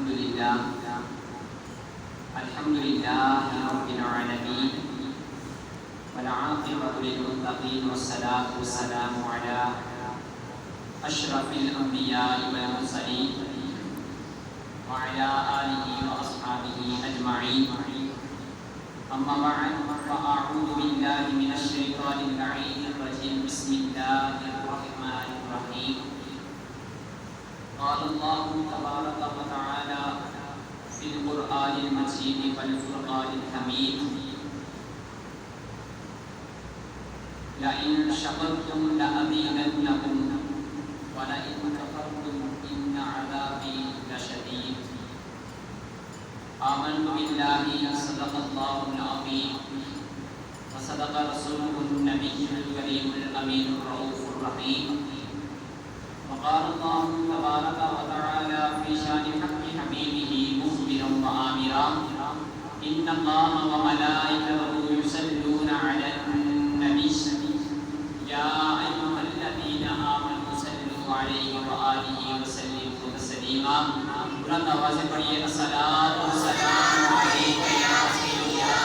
الحمد لله رب العالمين والعاقبة للمتقين والصلاة والسلام على أشرف الأنبياء والمرسلين وعلى آله وأصحابه أجمعين. أما بعد فأعوذ بالله من الشيطان اللعين الرجيم. بسم الله الرحمن الرحيم. قال الله تبارك وتعالى في القرآن المجيد والفرقان الحميد: لئن شكرتم لأزيدنكم ولئن كفرتم إن عذابي لشديد. آمنت بالله صدق الله العظيم وصدق رسوله النبي الكريم الأمين الرؤوف الرحيم. وقال الله تبارك وتعالى في شان حق حبيبه مخبرا وآمرا: إن الله وملائكته يصلون على النبي يا أيها الذين آمنوا صلوا عليه وآله وسلموا تسليما. بلند آواز سے پڑھیے: الصلاۃ والسلام علیک یا رسول اللہ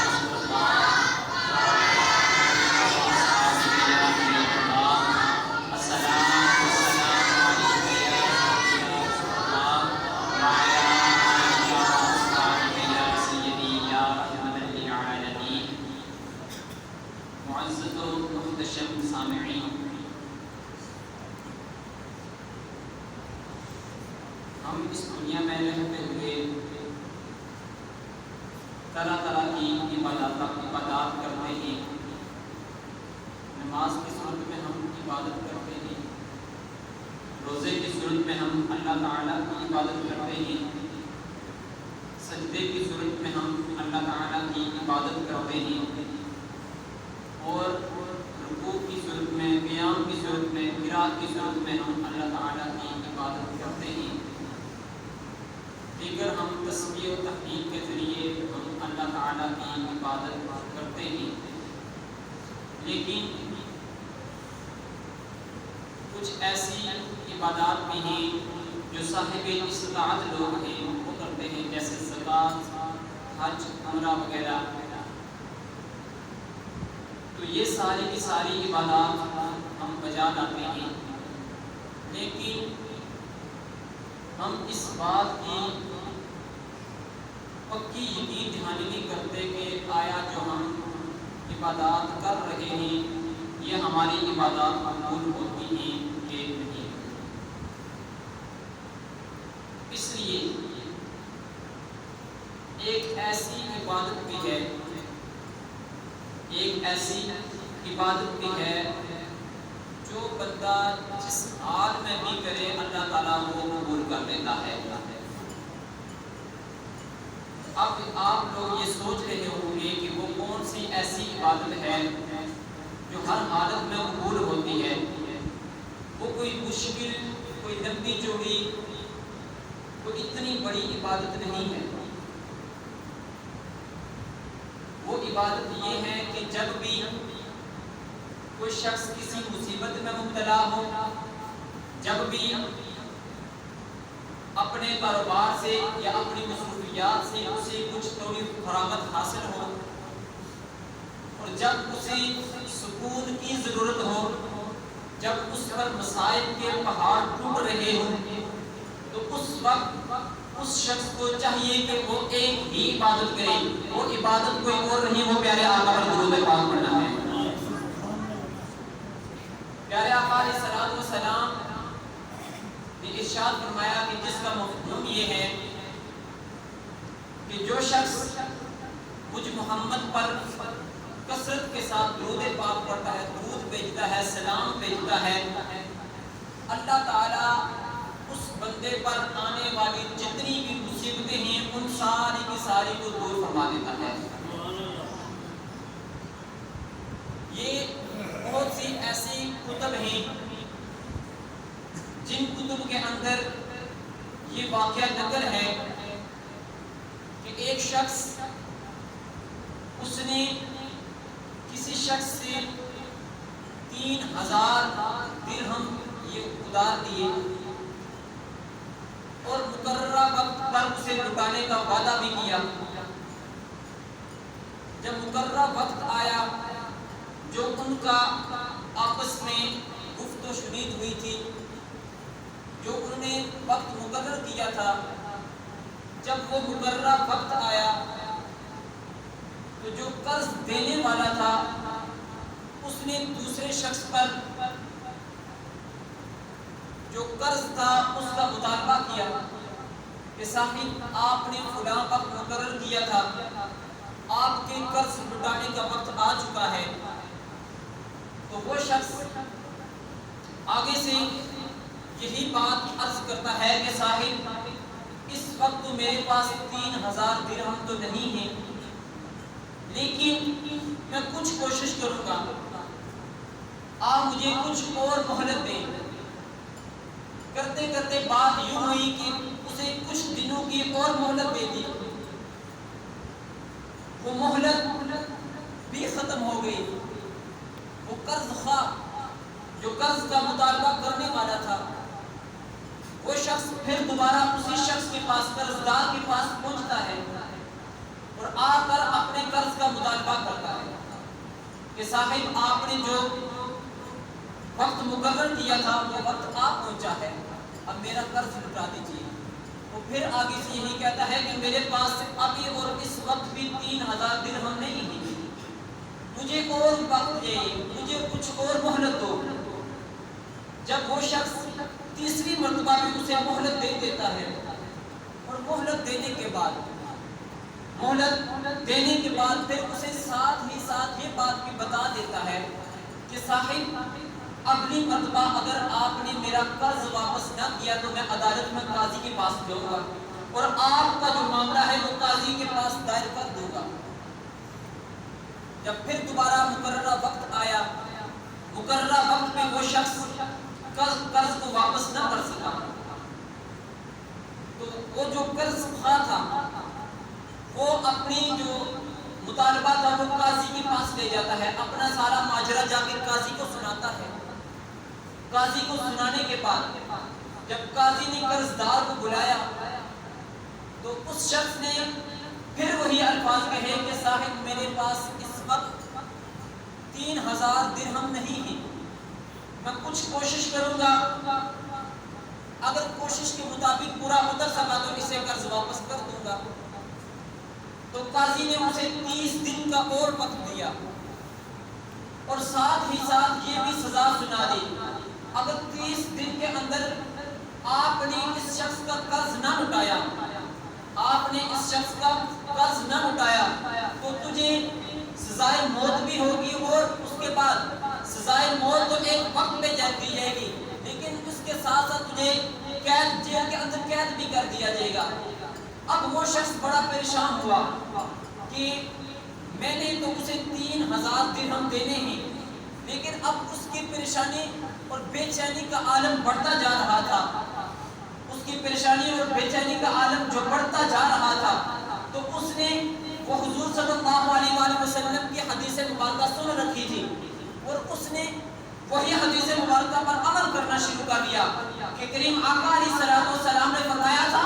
سامعین. ہم اس دنیا میں رہتے ہوئے طرح طرح کی عبادات کرتے ہیں. نماز کی صورت میں ہم عبادت کرتے ہیں، روزے کی صورت میں ہم اللہ تعالیٰ کی عبادت کرتے ہیں، سجدے کی صورت میں ہم اللہ تعالیٰ کی عبادت کرتے ہیں، اور رکوع کی صورت میں، قیام کی صورت میں، قرات کی صورت میں ہم اللہ تعالیٰ کی عبادت کرتے ہیں. دیگر ہم تسبیح و تحمید کے ذریعے ہم اللہ تعالیٰ کی عبادت کرتے ہیں. لیکن کچھ ایسی عبادات بھی ہیں جو صاحب استطاعت لوگ ہیں وہ کرتے ہیں، جیسے زکوٰۃ، حج، عمرہ وغیرہ. تو یہ ساری کی ساری عبادات ہم بجا لاتے ہیں، لیکن ہم اس بات کی پکی یقین دہانی نہیں کرتے کہ آیا جو ہم عبادات کر رہے ہیں یہ ہماری عبادات قبول ہوتی ہیں کہ نہیں. اس لیے ایک ایسی عبادت بھی ہے جو بندہ جس حال میں بھی کرے اللہ تعالیٰ وہ قبول کر لیتا ہے. اب آپ لوگ یہ سوچ رہے ہوں گے کہ وہ کون سی ایسی عبادت ہے جو ہر حالت میں قبول ہوتی ہے. وہ کوئی مشکل، کوئی لمبی چوڑی، کوئی اتنی بڑی عبادت نہیں ہے. وہ عبادت یہ ہے کہ جب بھی کوئی شخص کسی مصیبت میں مبتلا ہو، جب بھی اپنے کاروبار سے یا اپنی مصروفیات سے اسے کچھ تھوڑی فراغت حاصل ہو، اور جب اسے سکون کی ضرورت ہو، جب اس پر مصائب کے پہاڑ ٹوٹ رہے ہوں، تو اس وقت اس شخص کو چاہیے کہ وہ ایک ہی عبادت کرے. وہ عبادت کوئی اور نہیں، وہ پیارے آقا پر درود پاک پڑھنا ہے. پیارے آقا علیہ الصلوۃ والسلام نے ارشاد فرمایا کہ جس کا مفہوم یہ ہے کہ جو شخص مجھ محمد پر کثرت کے ساتھ درود پاک پڑھتا ہے، درود بھیجتا ہے، سلام بھیجتا ہے، اللہ تعالیٰ اس بندے پر آنے والی جتنی بھی مصیبتیں ہیں ان ساری کی ساری کو دور فرما دیتا ہے. یہ بہت سی ایسی کتب ہیں جن کتب کے اندر یہ واقعہ نقل ہے کہ ایک شخص اس نے کسی شخص سے 3000 درہم یہ ادار دیے اور مقررہ وقت پر اس اسے لٹانے کا وعدہ بھی کیا۔ جب مقررہ وقت آیا جو ان کا آپس میں گفت و شنید ہوئی تھی، جو انہوں نے وقت مقرر کیا تھا، جب وہ مقررہ وقت آیا تو جو قرض دینے والا تھا اس نے دوسرے شخص پر جو قرض تھا اس کا مطالبہ کیا کہ صاحب آپ نے فلاں وقت مقرر کیا تھا، آپ کے قرض لٹانے کا وقت آ چکا ہے۔ تو وہ شخص آگے سے یہی بات عرض کرتا ہے کہ صاحب اس وقت تو میرے پاس 3000 درہم تو نہیں ہے، لیکن میں کچھ کوشش کروں گا، آپ مجھے کچھ اور مہلت دیں۔ کرتے کرتے بات یوں ہوئی کہ اسے کچھ دنوں کی اور مہلت دے دی، وہ مہلت بھی ختم ہو گئی۔ وہ قرض خواہ جو قرض کا مطالبہ کرنے والا تھا، وہ شخص پھر دوبارہ اسی شخص کے پاس، قرضدار کے پاس پہنچتا ہے اور آ کر اپنے قرض کا مطالبہ کرتا ہے کہ صاحب آپ نے جو وقت مقرر کیا تھا وہ وقت آ پہنچا ہے، اب میرا قرض لٹا دیجیے۔ وہ پھر آگے سے یہی کہتا ہے کہ میرے پاس ابھی اور اس وقت بھی 3000 درہم نہیں ہے، مجھے اور وقت دے، مجھے کچھ اور مہلت دو۔ جب وہ شخص تیسری مرتبہ بھی اسے مہلت دے دیتا ہے اور مہلت دینے کے بعد پھر اسے ساتھ ہی ساتھ یہ بات بھی بتا دیتا ہے کہ صاحب اگلی مرتبہ اگر آپ نے میرا قرض واپس نہ کیا تو میں عدالت میں قاضی کے پاس جاؤں گا اور آپ کا جو معاملہ ہے وہ قاضی کے پاس دائر کر دوں گا۔ جب پھر دوبارہ مقررہ وقت آیا، مقررہ وقت میں وہ شخص قرض کو واپس نہ کر سکا، تو وہ جو قرض خواہ تھا وہ اپنی جو مطالبہ تھا وہ قاضی کے پاس لے جاتا ہے، اپنا سارا ماجرا جا کے قاضی کو سناتا ہے۔ قاضی کو سنانے کے بعد جب قاضی نے قرضدار کو بلایا تو اس شخص نے پھر وہی الفاظ کہے کہ صاحب میرے پاس اس وقت 3000 درہم نہیں ہے، میں کچھ کوشش کروں گا، اگر کوشش کے مطابق پورا اتر سکا تو اسے قرض واپس کر دوں گا۔ تو قاضی نے اسے 30 دن کا اور وقت دیا اور ساتھ ہی ساتھ یہ بھی سزا سنا دی، اگر 30 دن کے اندر آپ نے اس شخص کا قرض نہ لٹایا، تو تجھے سزائے موت بھی ہوگی، اور اس کے بعد سزائے موت تو ایک وقت پہ دی جائے گی، لیکن اس کے ساتھ ساتھ تجھے جیل کے اندر قید بھی کر دیا جائے گا۔ اب وہ شخص بڑا پریشان ہوا کہ میں نے تو اسے 3000 درہم دینے ہیں، لیکن اب اس کی پریشانی اور بے چینی کا عالم بڑھتا جا رہا تھا، اس کی پریشانی اور بے چینی کا عالم جو بڑھتا جا رہا تھا، تو اس نے وہ حضور صلی اللہ علیہ وآلہ وسلم کی حدیث مبارکہ سن رکھی تھی اور اس نے وہی حدیث مبارکہ پر عمل کرنا شروع کر دیا کہ کریم آقا علیہ السلام نے فرمایا تھا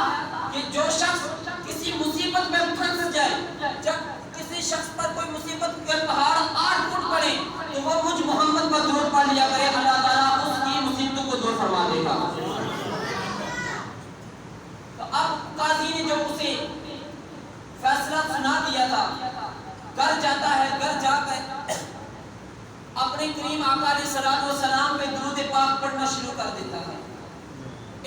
کہ جو شخص کسی مصیبت میں پھنس جائے، جب کسی شخص پر کوئی مصیبت کا پہاڑ 8 فٹ پڑے تو وہ مجھ محمد پر درود پڑھ لیا کرے، اللہ تعالیٰ اس کی مصیبتوں کو دور فرما دے گا۔ تو اب قاضی نے جو اسے فیصلہ سنا دیا تھا، گھر جاتا ہے، گھر جا کر اپنے کریم آقا علیہ السلام پہ درود پاک پڑھنا شروع کر دیتا ہے۔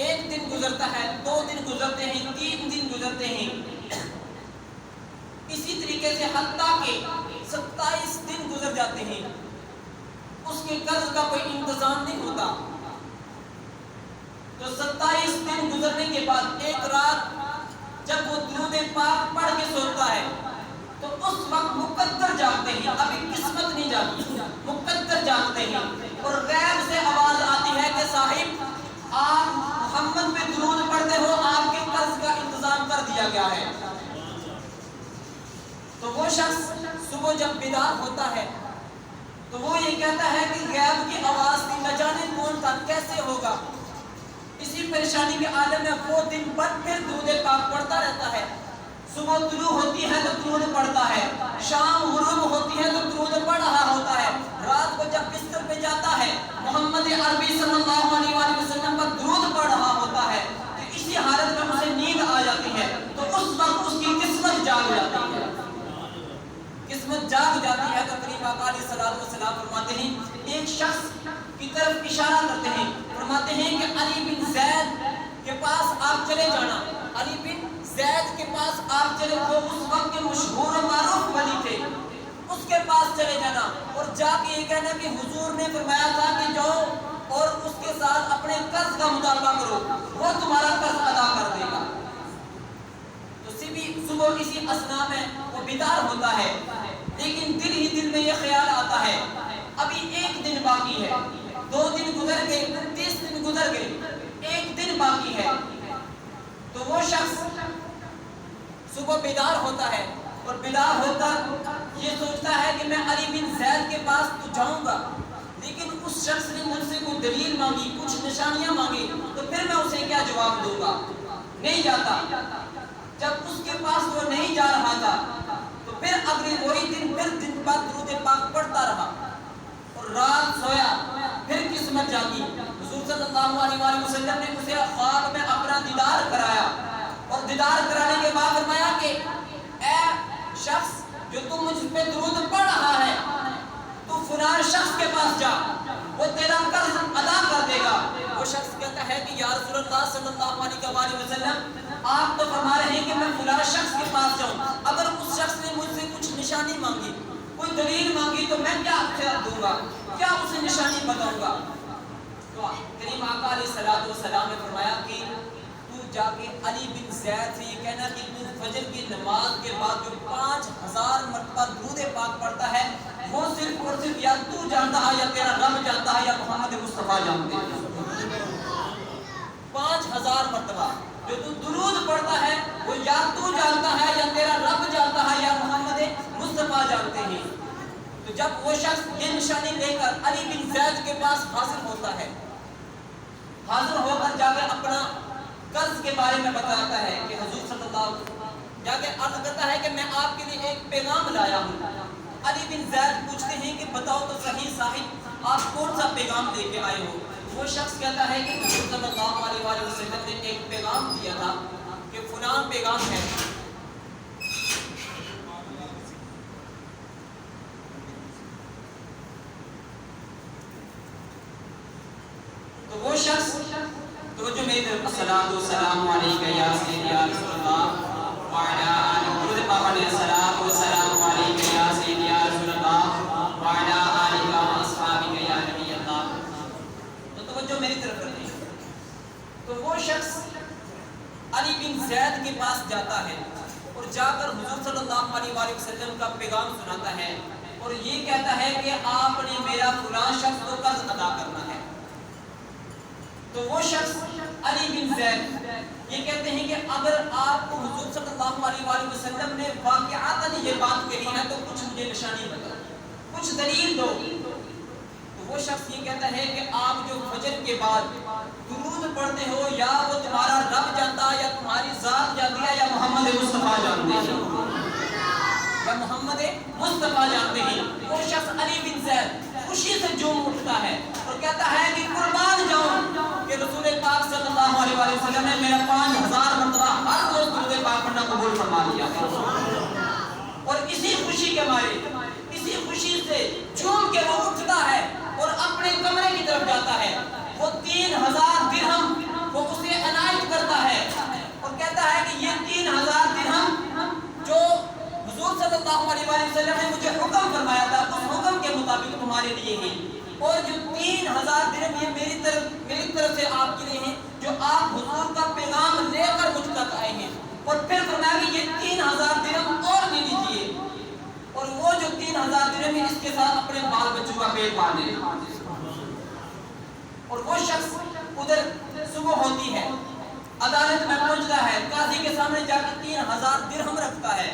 1 دن گزرتا ہے، 2 دن گزرتے ہیں، 3 دن گزرتے ہیں، اسی طریقے سے حتیٰ کہ 27 دن گزر جاتے ہیں، اس کے قرض کا کوئی انتظام نہیں ہوتا۔ تو 27 دن گزرنے کے بعد ایک رات جب وہ درود پاک پڑھ کے سوتا ہے تو اس وقت مقدر جاگتے ہیں، ابھی قسمت نہیں جاگتی، مقدر جاگتے ہیں اور غیب سے آواز آتی ہے کہ صاحب آپ محمد پہ درود پڑھتے ہو، آپ کے قرض کا انتظام کر دیا گیا ہے۔ تو وہ شخص صبح جب بیدار ہوتا ہے تو وہ یہ کہتا ہے کہ غیب کی آواز تھی، نہ جانے کون تھا، کیسے ہوگا۔ اسی پریشانی کے عالم میں وہ دن بھر پھر درود پاک پڑھتا رہتا صبح طلوع ہوتی ہے تو درود پڑھتا ہے، شام غروب ہوتی ہے تو درود پڑھ رہا ہوتا ہے، رات کو جب بستر پہ جاتا ہے محمد عربی صلی اللہ علیہ وآلہ وسلم پر درود پڑھ رہا ہوتا ہے، تو اسی حالت میں اسے نیند آ جاتی ہے تو اس وقت اس کی قسمت جاگ جاتی ہے، قسمت جاگ جاتی ہے۔ تو کریم آقا علیہ الصلوۃ والسلام فرماتے ہیں، ایک شخص کی طرف اشارہ کرتے ہیں، فرماتے ہیں کہ علی بن زید کے پاس آپ چلے جانا، علی بن زید کے پاس آپ چلے، وہ اس وقت کے مشہور و معروف ولی تھے، اس کے پاس چلے جانا اور جا کے یہ کہنا کہ حضور نے فرمایا تھا کہ جاؤ اور اس کے ساتھ اپنے قرض کا مطالبہ کرو، وہ تمہارا قرض ادا کر دے گا۔ تو صبح اسی اثنا میں وہ بیدار ہوتا ہے، لیکن دل ہی دل میں یہ خیال آتا ہے ابھی ایک دن باقی ہے، 2 دن گزر گئے، 30 دن گزر گئے، ایک دن باقی ہے۔ تو وہ شخص صبح بیدار ہوتا ہے اور بیدار ہو کر یہ سوچتا ہے کہ میں علی بن زید کے پاس تو جاؤں گا، لیکن اس شخص نے مجھ سے کوئی دلیل مانگی، کچھ نشانیاں مانگی، تو پھر میں اسے کیا جواب دوں گا؟ نہیں جاتا۔ جب اس کے پاس وہ نہیں جا رہا تھا تو پھر اگلے وہی دن پھر دن بعد درود پاک پڑھتا رہا اور رات سویا، پھر قسمت جاگی، حضور صلی اللہ علیہ وآلہ وسلم نے اسے خواب میں اپنا دیدار کرایا اور دیدار کرانے کے بعد فرمایا کہ اے شخص جو تم مجھ پہ درود پڑھ رہا ہے تو فلاں شخص کے پاس جا، وہ تیرا قرض ادا کر دے گا۔ وہ شخص کہتا ہے کہ یا رسول اللہ صلی اللہ علیہ وآلہ وسلم آپ تو فرما رہے ہیں کہ میں فلاں شخص کے پاس جاؤں، اگر اس شخص نے مجھ سے کچھ نشانی مانگی، کوئی دلیل مانگی تو میں کیا خیال دوں گا، کیا اسے نشانی بتاؤں گا؟ تو کریم آقا علیہ الصلوۃ والسلام نے فرمایا کہ تو جا کے علی بن زید سے یہ کہنا کہ تو فجر کی نماز کے بعد جو 5000 مرتبہ درود پاک پڑھتا ہے وہ صرف اور صرف یا تو جانتا ہے یا تیرا رب جانتا ہے یا محمد مصطفیٰ جانتے ہیں۔ 5000 مرتبہ جو تو درود پڑھتا ہے وہ یا تو جانتا ہے یا تیرا رب جانتا ہے یا محمد مصطفیٰ جانتے ہیں۔ تو جب وہ شخص یہ نشانی لے کر علی بن زید کے پاس حاضر ہوتا ہے، حاضر ہو کر جا کے اپنا قرض کے بارے میں بتاتا ہے کہ حضور صلی اللہ علیہ وسلم جا کے عرض کرتا ہے کہ میں آپ کے لیے ایک پیغام لایا ہوں۔ علی بن زید پوچھتے ہیں کہ بتاؤ تو صحیح صاحب آپ کون سا پیغام لے کے آئے ہو؟ وہ شخص کہتا ہے کہ حضور صلی اللہ علیہ وآلہ وسلم نے ایک پیغام دیا تھا کہ فلاں پیغام ہے۔ تو وہ شخص تو جو میری طرف الصلاۃ والسلام علیکہ یا سیدی یا رسول اللہ وعلی آلہ، درود پاک علیہ الصلاۃ والسلام علیکہ یا سیدی یا رسول اللہ وعلی آلہ واصحابہ یا نبی اللہ۔ تو توجہ میری طرف کریں۔ تو وہ شخص علی بن زید کے پاس جاتا ہے اور جا کر حضور صلی اللہ علیہ وآلہ وسلم کا پیغام سناتا ہے اور یہ کہتا ہے کہ آپ نے میرا فلاں شخص کو قرض ادا کرنا ہے۔ تو وہ شخص علی بن زید یہ کہتے ہیں کہ اگر آپ کو حضور صلی اللہ علیہ وآلہ وسلم نے واقعاتاً یہ بات کہی ہے تو کچھ مجھے نشانی بتاؤ، کچھ دلیل دو۔ تو وہ شخص یہ کہتا ہے کہ آپ جو فجر کے بعد درود پڑھتے ہو یا وہ تمہارا رب جانتا ہے یا تمہاری ذات جانتی ہے یا محمد مصطفیٰ جانتے ہیں، یا محمد مصطفیٰ جانتے ہیں۔ وہ شخص علی بن زید خوشی سے جھوم اٹھتا ہے اور کہتا ہے کہ قربان جاؤں کہ رسول پاک صلی اللہ علیہ وآلہ وسلم نے میرا 5000 مرتبہ ہر روز درود پاک پڑھنا قبول فرما لیا ہے۔ اور اسی خوشی کے مارے، اسی خوشی سے جھوم کے وہ اٹھتا ہے اور اپنے کمرے کی طرف جاتا ہے، وہ 3000 درہم وہ اسے عنایت کرتا ہے اور کہتا ہے کہ یہ 3000 درہم جو حضور صلی اللہ علیہ وآلہ وسلم نے مجھے حکم فرمایا تھا اس حکم کے مطابق تمہارے لیے ہیں، اور جو 3000 درہم یہ میری طرف سے آپ کے لیے ہیں جو آپ حضور کا پیغام لے کر مجھ تک آئے ہیں۔ اور پھر فرمایا کہ یہ 3000 درہم اور لے لیجیے اور وہ جو 3000 درہم ہے اس کے ساتھ اپنے بال بچوں کا پیٹ پال لے۔ اور وہ شخص ادھر صبح ہوتی ہے، عدالت میں پہنچتا ہے، قاضی کے سامنے جا کے 3000 درہم رکھتا ہے۔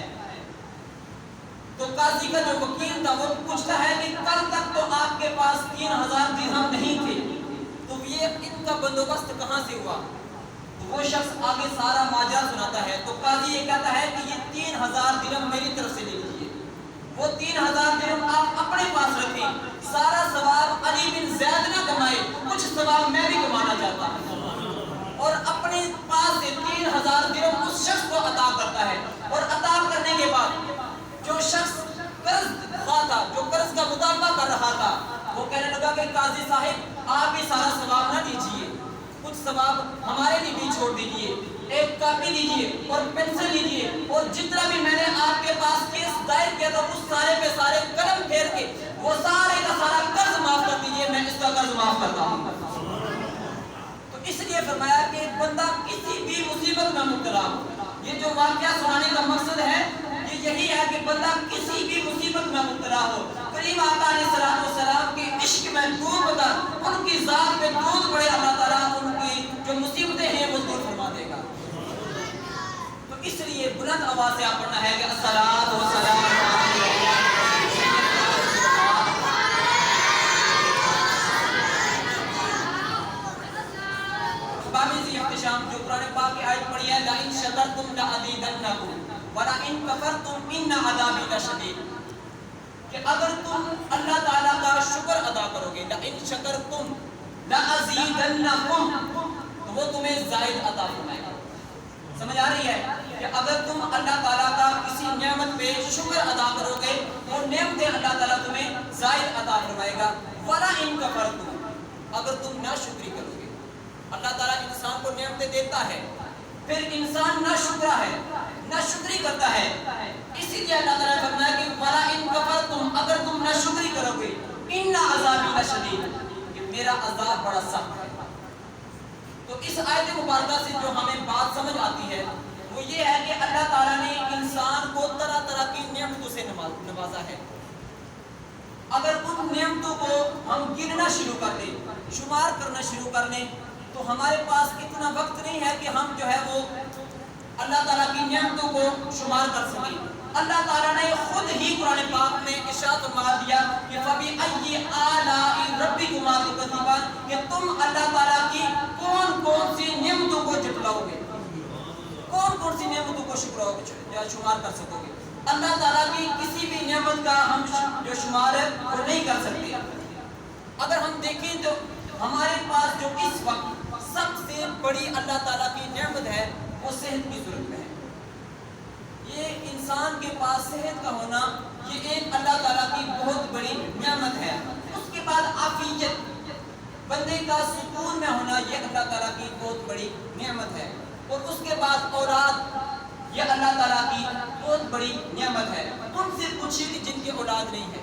تو قاضی کا جو وکیل تھا وہ پوچھتا ہے کہ کل تک تو آپ کے پاس 3000 درہم نہیں تھے، تو یہ ان کا بندوبست کہاں سے ہوا؟ تو وہ شخص آگے سارا ماجرا سناتا ہے۔ تو قاضی یہ کہتا ہے کہ یہ 3000 درہم میری طرف سے لے لیجیے، وہ 3000 درہم آپ اپنے پاس رکھیں، سارا ثواب علی بن زید نہ کمائے، کچھ ثواب میں بھی کمانا چاہتا ہوں، اور اپنے پاس سے 3000 درہم اس شخص کو عطا کرتا ہے، اور عطا کرنے کے بعد جو شخص قرض خواہ تھا، جو قرض کا مطالبہ کر رہا تھا، وہ کہنے لگا کہ قاضی صاحب آپ بھی سارا ثواب نہ دیجیے، کچھ ثواب ہمارے لیے بھی چھوڑ دیجیے، ایک کاپی دیجیے اور پینسل لیجیے، اور جتنا بھی میں نے آپ کے پاس کیس دائر کیا تھا اس سارے پہ سارے قلم پھیر کے وہ سارے کا سارا قرض معاف کر دیجیے، میں اس کا قرض معاف کرتا ہوں۔ تو اس لیے فرمایا کہ بندہ کسی بھی مصیبت میں مبتلا ہو، یہ جو واقعہ سنانے کا مقصد ہے یہ یہی ہے کہ بندہ کسی بھی مصیبت میں مبتلا ہو، کریم آقا علیہ السلام کے عشق میں ڈوب کر ان کی ذات پہ درود پڑے، اللہ تعالیٰ ان کی جو مصیبتیں ہیں وہ دور فرما دے گا۔ تو اس لیے بلند آواز سے آپ پڑھنا ہے کہ الصلاۃ والسلام اختشام جو قرآن پاک کی آیت پڑھی ہے، لَإِن شَكَرْتُمْ لَأَزِيدَنَّكُمْ وَلَإِن كَفَرْتُمْ إِنَّ عَذَابِي لَشَدِيدٌ، کہ اگر تم اللہ تعالیٰ کا شکر ادا کرو گے، لَإِن شَكَرْتُمْ لَأَزِيدَنَّكُمْ، تو وہ تمہیں زائد عطا فرمائے گا۔ سمجھ آ رہی ہے کہ اگر تم اللہ تعالیٰ کا کسی نعمت پہ شکر ادا کرو گے اور نعمتیں اللہ تعالیٰ تمہیں زائد عطا فرمائے گا، وَلَإِن كَفَرْتُمْ، اگر تم ناشکری کرو گے، اللہ تعالیٰ انسان کو نعمتیں دیتا ہے، پھر انسان ناشکرا ہے، ناشکری کرتا ہے، اسی لیے اللہ تعالیٰ نے فرمایا کہ وَلَئِن كَفَرْتُمْ، اگر تم ناشکری کرو گے، إِنَّ عَذَابِي لَشَدِيدٌ، کہ میرا عذاب بڑا سخت ہے۔ تو اس آیت مبارکہ سے جو ہمیں بات سمجھ آتی ہے وہ یہ ہے کہ اللہ تعالیٰ نے انسان کو طرح طرح کی نعمتوں سے نوازا ہے۔ اگر ان نعمتوں کو ہم گننا شروع کر دیں، شمار کرنا شروع کر دیں، تو ہمارے پاس اتنا وقت نہیں ہے کہ ہم جو ہے وہ اللہ تعالیٰ کی نعمتوں کو شمار کر سکیں۔ اللہ تعالیٰ نے خود ہی قرآن پاک میں ارشاد فرما دیا کہ فَبِأَيِّ آلَاءِ رَبِّكُمَا تُكَذِّبَانِ، کہ تم اللہ تعالیٰ کی کون کون سی نعمتوں کو جھٹلاؤ گے، کون کون سی نعمتوں کو شمار کر سکو گے۔ اللہ تعالیٰ کی کسی بھی نعمت کا ہم جو شمار ہے وہ نہیں کر سکتے۔ اگر ہم دیکھیں تو ہمارے پاس جو اس وقت سب سے بڑی اللہ تعالیٰ کی نعمت ہے وہ صحت کی ضرورت ہے۔ یہ انسان کے پاس صحت کا ہونا یہ ایک اللہ تعالیٰ کی بہت بڑی نعمت ہے۔ اس کے بعد عافیت، بندے کا سکون میں ہونا یہ اللہ تعالیٰ کی بہت بڑی نعمت ہے، اور اس کے بعد اولاد یہ اللہ تعالیٰ کی بہت بڑی نعمت ہے۔ ان سے پوچھیے کہ جن کی اولاد نہیں ہے،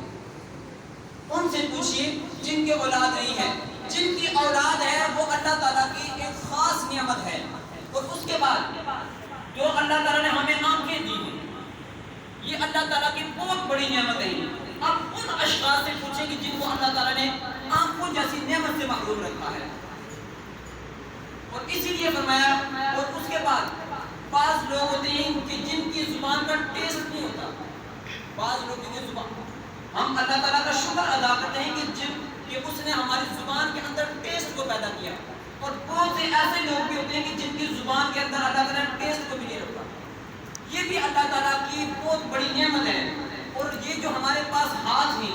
ان سے پوچھیے جن کی اولاد نہیں ہے، جن کی اولاد ہے وہ اللہ تعالیٰ کی ایک خاص نعمت ہے۔ اور اس کے بعد جو اللہ تعالیٰ نے ہمیں آنکھیں دی ہیں یہ اللہ تعالیٰ کی بہت بڑی نعمت ہے۔ اب ان اشخاص سے پوچھیں کہ جن کو اللہ تعالیٰ نے آنکھوں جیسی نعمت سے محروم رکھا ہے، اور اسی لیے فرمایا۔ اور اس کے بعد بعض لوگ ہوتے ہیں کہ جن کی زبان کا ٹیسٹ نہیں ہوتا، بعض لوگ کی زبان، ہم اللہ تعالیٰ کا شکر ادا کرتے ہیں کہ اس نے ہماری زبان کے اندر ٹیسٹ کو پیدا کیا، اور بہت سے ایسے لوگ بھی ہوتے ہیں کہ جن کی زبان کے اندر اللہ تعالیٰ نے ٹیسٹ کو بھی نہیں رکھا۔ یہ بھی اللہ تعالیٰ کی بہت بڑی نعمت ہے۔ اور یہ جو ہمارے پاس ہاتھ ہیں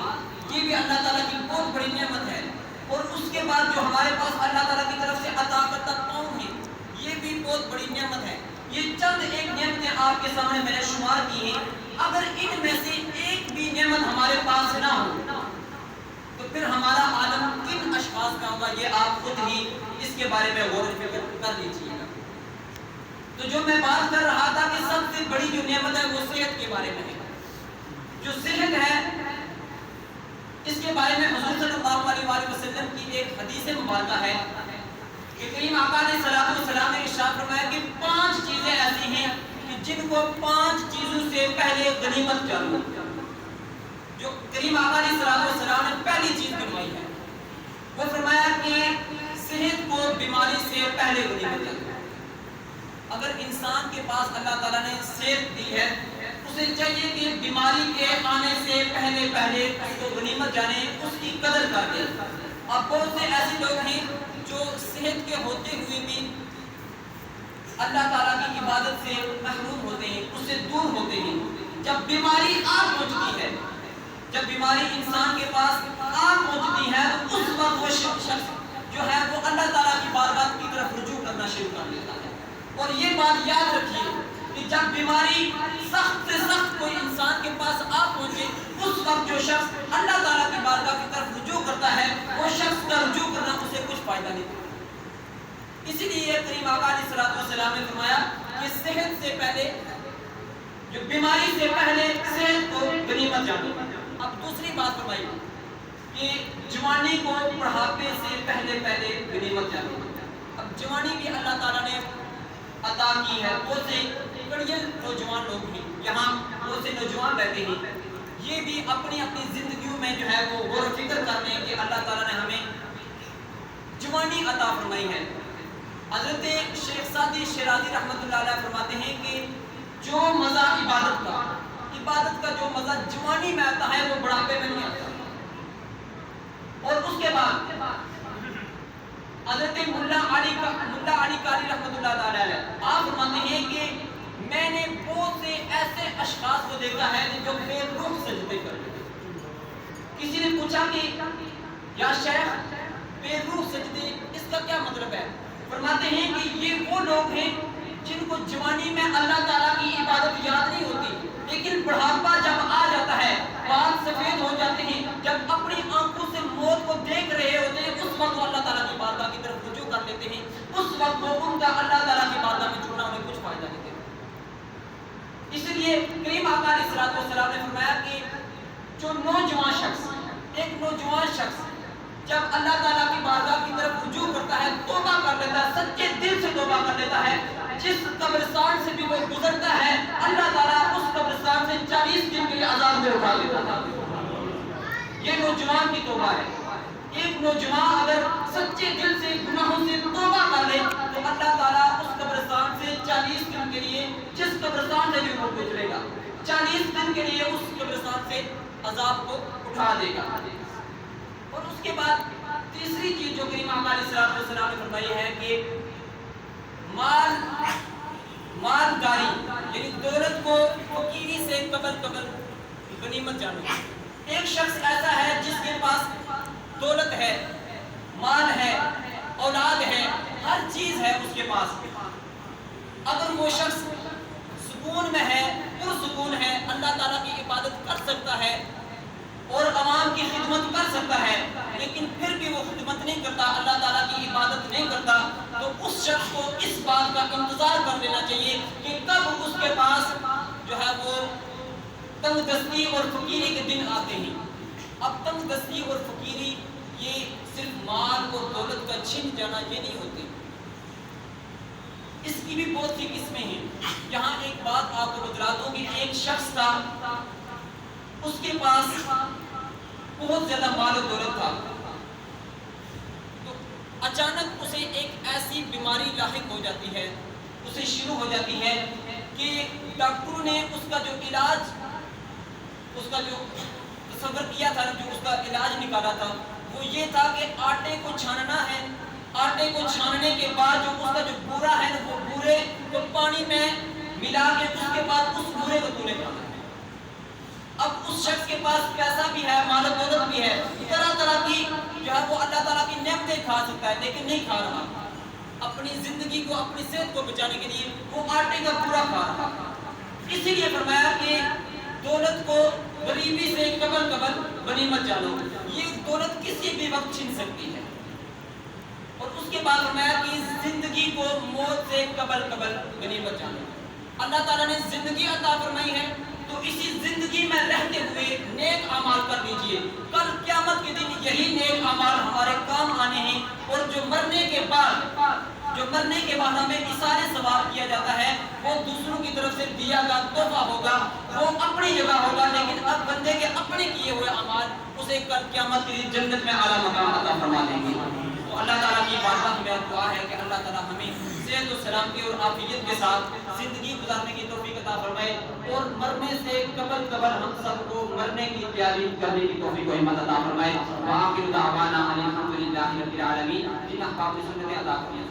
یہ بھی اللہ تعالیٰ کی بہت بڑی نعمت ہے۔ اور اس کے بعد جو ہمارے پاس اللہ تعالیٰ کی طرف سے عطا کرتا پاؤں ہیں یہ بھی بہت بڑی نعمت ہے۔ یہ چند ایک نعمتیں آپ کے سامنے میں نے شمار کی ہیں، اگر ان میں سے ایک بھی نعمت ہمارے پاس نہ ہو تو پھر ہمارا عالم کن اشخاص کا ہوگا یہ آپ خود ہی اس کے بارے میں غور و فکر کر لیجیے گا۔ تو جو میں بات کر رہا تھا کہ سب سے بڑی جو نعمت ہے وہ صحت کے بارے میں ہے۔ جو صحت ہے اس کے بارے میں حضور صلی اللہ علیہ وآلہ وسلم کی ایک حدیث مبارکہ ہے کہ کریم آقا علیہ السلام نے ارشاد فرمایا کہ 5 چیزیں ایسی ہیں کہ جن کو 5 چیزوں سے پہلے غنیمت جانو۔ جو کریم آقا علیہ السلام نے پہلی چیز فرمائی ہے وہ فرمایا کہ صحت کو بیماری سے پہلے غنیمت جانو۔ اگر انسان کے پاس اللہ تعالیٰ نے صحت دی ہے اسے چاہیے کہ بیماری کے آنے سے پہلے اس کو غنیمت جانے، اس کی قدر کر دے۔ اب بہت سے ایسے لوگ ہیں جو صحت کے ہوتے ہوئے بھی اللہ تعالیٰ کی عبادت سے محروم ہوتے ہیں، اس سے دور ہوتے ہیں۔ جب بیماری آ پہنچتی ہے، جب بیماری انسان کے پاس آ پہنچتی ہے تو اس وقت وہ شخص جو ہے وہ اللہ تعالیٰ کی بارگاہ کی طرف رجوع کرنا شروع کر دیتا ہے۔ اور یہ بات یاد رکھیے کہ جب بیماری سخت سے سخت کوئی انسان کے پاس آ پہنچے، اس وقت جو شخص اللہ تعالیٰ کی بارگاہ کی طرف رجوع کرتا ہے، وہ شخص کا رجوع کرنا اسے کچھ فائدہ نہیں دیتا۔ اسی لیے کریم آقا علیہ السلام نے فرمایا کہ صحت سے پہلے، جو بیماری سے پہلے صحت کو غنیمت جانو۔ اب دوسری بات فرمائی کہ جوانی کو بڑھاپے سے پہلے غنیمت جانو۔ اب جوانی بھی اللہ تعالیٰ نے عطا کی ہے، وہ سے بڑے نوجوان لوگ ہیں یہاں، وہ سے نوجوان رہتے ہیں، یہ بھی اپنی اپنی زندگیوں میں جو ہے وہ غور و فکر کر رہے ہیں کہ اللہ تعالیٰ نے ہمیں جوانی عطا فرمائی ہے۔ حضرت شیخ سعدی شیرازی رحمۃ اللہ علیہ فرماتے ہیں کہ جو مزہ عبادت کا جو مزہ جوانی میں آتا ہے وہ بڑھاپے میں نہیں آتا۔ اور اس کے بعد حضرت ملا علی قاری رحمۃ اللہ علیہ آپ فرماتے ہیں کہ میں نے بہت سے ایسے اشخاص کو دیکھا ہے جو بے روح سجدے کرتے ہیں۔ کسی نے پوچھا کہ یا شیخ بے روح سجدے اس کا کیا مطلب ہے؟ فرماتے ہیں کہ یہ وہ لوگ ہیں جن کو جوانی میں اللہ تعالیٰ کی عبادت یاد نہیں ہوتی، لیکن بڑھاپا جب آ جاتا ہے، بال سفید ہو جاتے ہیں، جب اپنی آنکھوں سے موت کو دیکھ رہے ہوتے ہیں، اس وقت وہ اللہ تعالیٰ کی بارگاہ کی طرف رجوع کر لیتے ہیں۔ اس وقت وہ ان کا اللہ تعالیٰ کی بارگاہ میں جڑنا انہیں کچھ فائدہ نہیں دیتا۔ اس لیے کریم آقا علیہ السلام نے فرمایا کہ جو نوجوان شخص، ایک نوجوان شخص جب اللہ تعالیٰ کی بارگاہ کی طرف رجوع کرتا ہے، توبہ کر لیتا ہے، سچے دل سے توبہ کر لیتا ہے، جس قبرستان سے بھی وہ گزرتا ہے اللہ تعالیٰ اس قبرستان سے 40 دن کے لیے عذاب میں اٹھا لیتا ہے۔ یہ نوجوان کی توبہ ہے۔ ایک نوجوان اگر سچے دل سے گناہوں سے توبہ کر لے تو اللہ تعالیٰ اس قبرستان سے 40 دن کے لیے، جس قبرستان سے بھی وہ گزرے گا، 40 دن کے لیے اس قبرستان سے عذاب کو اٹھا دے گا۔ اور اس کے بعد تیسری چیز جو کریم آقا علیہ السلام نے فرمائی ہے کہ مالداری یعنی دولت کو فقیری سے قبل غنیمت جانو۔ ایک شخص ایسا ہے جس کے پاس دولت ہے، مال ہے، اولاد ہے، ہر چیز ہے اس کے پاس، اگر وہ شخص سکون میں ہے، پرسکون ہے، اللہ تعالیٰ کی عبادت کر سکتا ہے اور عوام کی خدمت کر سکتا ہے، لیکن پھر بھی وہ خدمت نہیں کرتا، اللہ تعالیٰ کی عبادت نہیں کرتا، تو اس شخص کو اس بات کا انتظار کر لینا چاہیے کہ کب اس کے پاس جو ہے وہ تنگ دستی اور فقیری کے دن آتے ہیں۔ اب تنگ دستی اور فقیری یہ صرف مال اور دولت کا چھن جانا یہ نہیں ہوتی، اس کی بھی بہت سی قسمیں ہیں۔ یہاں ایک بات آپ کو بتلا دوں کہ ایک شخص تھا، اس کے پاس بہت زیادہ مال و دولت تھا، تو اچانک اسے ایک ایسی بیماری لاحق ہو جاتی ہے، اسے شروع ہو جاتی ہے کہ ڈاکٹروں نے اس کا جو علاج، اس کا جو تصور کیا تھا، جو اس کا علاج نکالا تھا وہ یہ تھا کہ آٹے کو چھاننا ہے، آٹے کو چھاننے کے بعد جو اس کا جو بورا ہے وہ بورے کو پانی میں ملا کے اس کے بعد اس بورے کو تو نے کھانا ہے۔ اب اس شخص کے پاس پیسہ بھی ہے، مال و دولت بھی ہے، طرح طرح کی جو ہے وہ اللہ تعالیٰ کی نعمتیں کھا سکتا ہے، لیکن نہیں کھا رہا، اپنی زندگی کو، اپنی صحت کو بچانے کے لیے وہ آٹے کا پورا کھا رہا۔ اسی لیے فرمایا کہ دولت کو غریبی سے قبل غنیمت جانو، یہ دولت کسی بھی وقت چھن سکتی ہے۔ اور اس کے بعد فرمایا کہ زندگی کو موت سے قبل غنیمت جانو۔ اللہ تعالیٰ نے زندگی عطا فرمائی ہے تو اسی زندگی میں رہتے ہوئے نیک اعمال کر دیجئے، کل قیامت کے دن یہی نیک اعمال ہمارے کام آنے ہیں، اور جو مرنے کے بعد ہمیں اثار ثواب کیا جاتا ہے وہ دوسروں کی طرف سے دیا گیا تحفہ ہوگا، وہ اپنی جگہ ہوگا، لیکن اب بندے کے اپنے کیے ہوئے اعمال اسے کل قیامت کے دن جنت میں اعلیٰ مقام عطا فرما دیں گے۔ تو اللہ تعالیٰ کی بارگاہ میں دعا ہے کہ اللہ تعالیٰ ہمیں صحت و سلامتی اور عافیت کے ساتھ زندگی گزارنے کی توفیق عطا فرمائے، اور مرنے سے قبل ہم سب کو مرنے کی تیاری کرنے کی توفیق و ہمت عطا فرمائے۔ وآخر دعوانا ان الحمد للہ رب العالمین۔ جن احباب نے سنتیں ادا کی